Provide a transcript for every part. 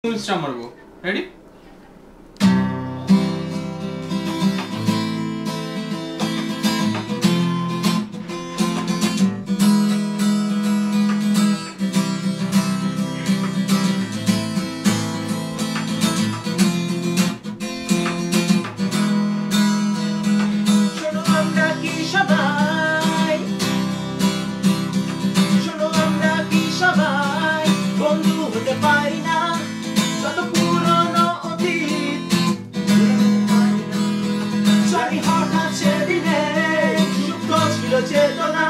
Start marbo. Ready? চেতনা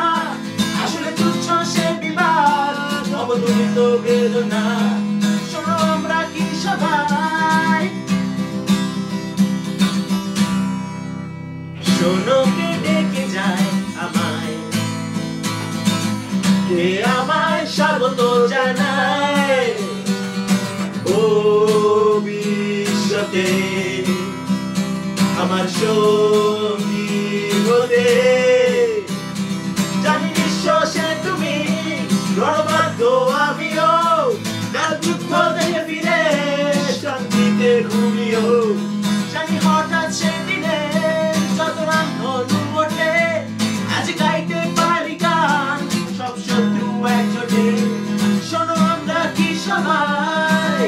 আসলে তুচ্ছ সে বিবাদ অবদূত বেদনা শোনো আমরা কি সবাই শোনো কে ডেকে যায় আমায় কে আমায় স্বাগত জানায় ভবিষ্যতে আমার সঙ্গী হতে রণবাদ্য আমিও কাল যুদ্ধ থেকে ফিরে শান্তিতে ঘুমিও জানি হঠাৎ সেদিনে যত রান্ধন ওঠে আজ গাইতে পারি গান সব শত্রু একজোটে শোনো আমরা কি সবাই